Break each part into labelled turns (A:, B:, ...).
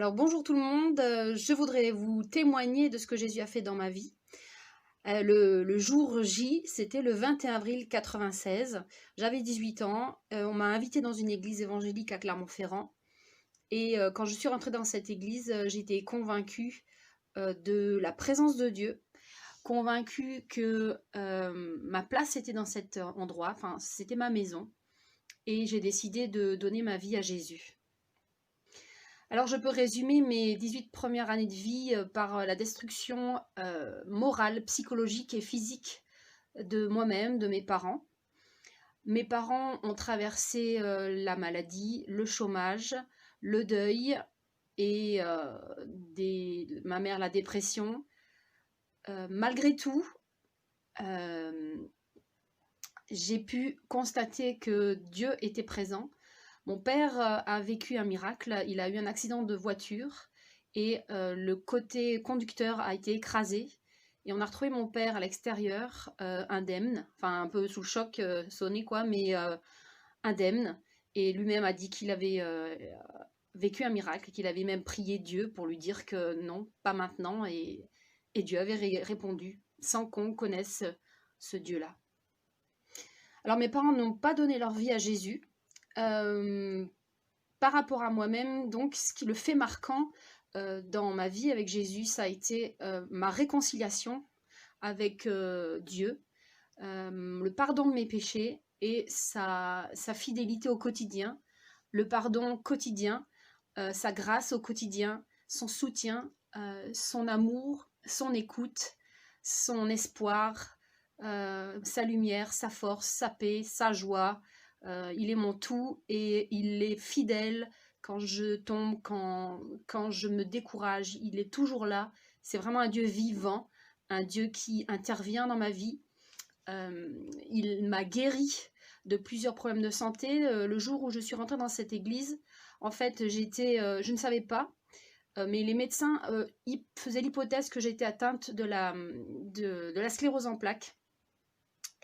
A: Alors bonjour tout le monde, je voudrais vous témoigner de ce que Jésus a fait dans ma vie. Le jour J, c'était le 21 avril 96, j'avais 18 ans, on m'a invité dans une église évangélique à Clermont-Ferrand et quand je suis rentrée dans cette église, j'étais convaincue de la présence de Dieu, convaincue que ma place était dans cet endroit, enfin c'était ma maison et j'ai décidé de donner ma vie à Jésus. Alors je peux résumer mes 18 premières années de vie par la destruction morale, psychologique et physique de moi-même, de mes parents. Mes parents ont traversé la maladie, le chômage, le deuil et ma mère la dépression. Malgré tout, j'ai pu constater que Dieu était présent. Mon père a vécu un miracle, il a eu un accident de voiture et le côté conducteur a été écrasé et on a retrouvé mon père à l'extérieur, indemne, enfin un peu sous le choc, sonné quoi, mais indemne, et lui-même a dit qu'il avait vécu un miracle, qu'il avait même prié Dieu pour lui dire que non, pas maintenant, et Dieu avait répondu sans qu'on connaisse ce Dieu-là. Alors mes parents n'ont pas donné leur vie à Jésus. Par rapport à moi-même, donc le fait marquant dans ma vie avec Jésus, ça a été ma réconciliation avec Dieu, le pardon de mes péchés et sa fidélité au quotidien, le pardon quotidien, sa grâce au quotidien, son soutien, son amour, son écoute, son espoir, sa lumière, sa force, sa paix, sa joie. Il est mon tout et il est fidèle quand je tombe, quand je me décourage. Il est toujours là. C'est vraiment un Dieu vivant, un Dieu qui intervient dans ma vie. Il m'a guéri de plusieurs problèmes de santé. Le jour où je suis rentrée dans cette église, en fait, je ne savais pas, mais les médecins faisaient l'hypothèse que j'étais atteinte de la sclérose en plaques.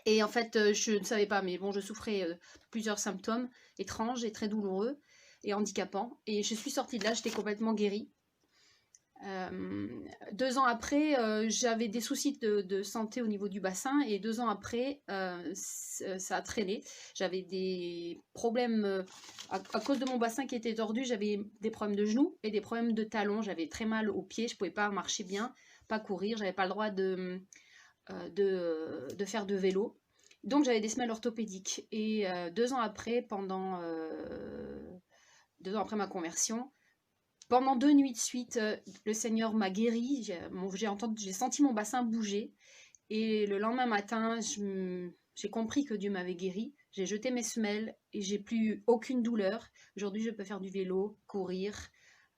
A: Et en fait, je ne savais pas, mais bon, je souffrais de plusieurs symptômes étranges et très douloureux et handicapants. Et je suis sortie de là, j'étais complètement guérie. 2 ans après, j'avais des soucis de santé au niveau du bassin et 2 ans après, ça a traîné. J'avais des problèmes à cause de mon bassin qui était tordu, j'avais des problèmes de genoux et des problèmes de talons. J'avais très mal aux pieds, je ne pouvais pas marcher bien, pas courir, j'avais pas le droit de faire de vélo. Donc j'avais des semelles orthopédiques. Et 2 ans après, 2 ans après ma conversion, pendant 2 nuits de suite, le Seigneur m'a guéri. J'ai senti mon bassin bouger. Et le lendemain matin, j'ai compris que Dieu m'avait guéri. J'ai jeté mes semelles et j'ai plus aucune douleur. Aujourd'hui, je peux faire du vélo, courir,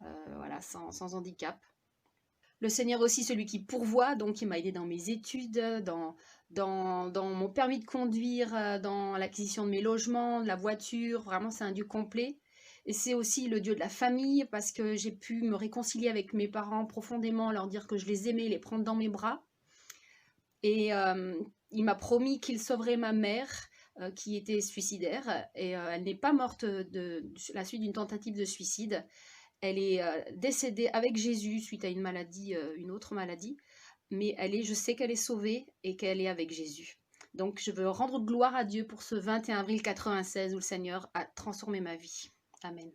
A: voilà, sans handicap. Le Seigneur aussi, celui qui pourvoit, donc il m'a aidé dans mes études, dans mon permis de conduire, dans l'acquisition de mes logements, de la voiture. Vraiment, c'est un Dieu complet. Et c'est aussi le Dieu de la famille, parce que j'ai pu me réconcilier avec mes parents profondément, leur dire que je les aimais, les prendre dans mes bras. Et il m'a promis qu'il sauverait ma mère, qui était suicidaire. Et elle n'est pas morte de la suite d'une tentative de suicide. Elle est décédée avec Jésus suite à une maladie, une autre maladie. Mais je sais qu'elle est sauvée et qu'elle est avec Jésus. Donc je veux rendre gloire à Dieu pour ce 21 avril 96 où le Seigneur a transformé ma vie. Amen.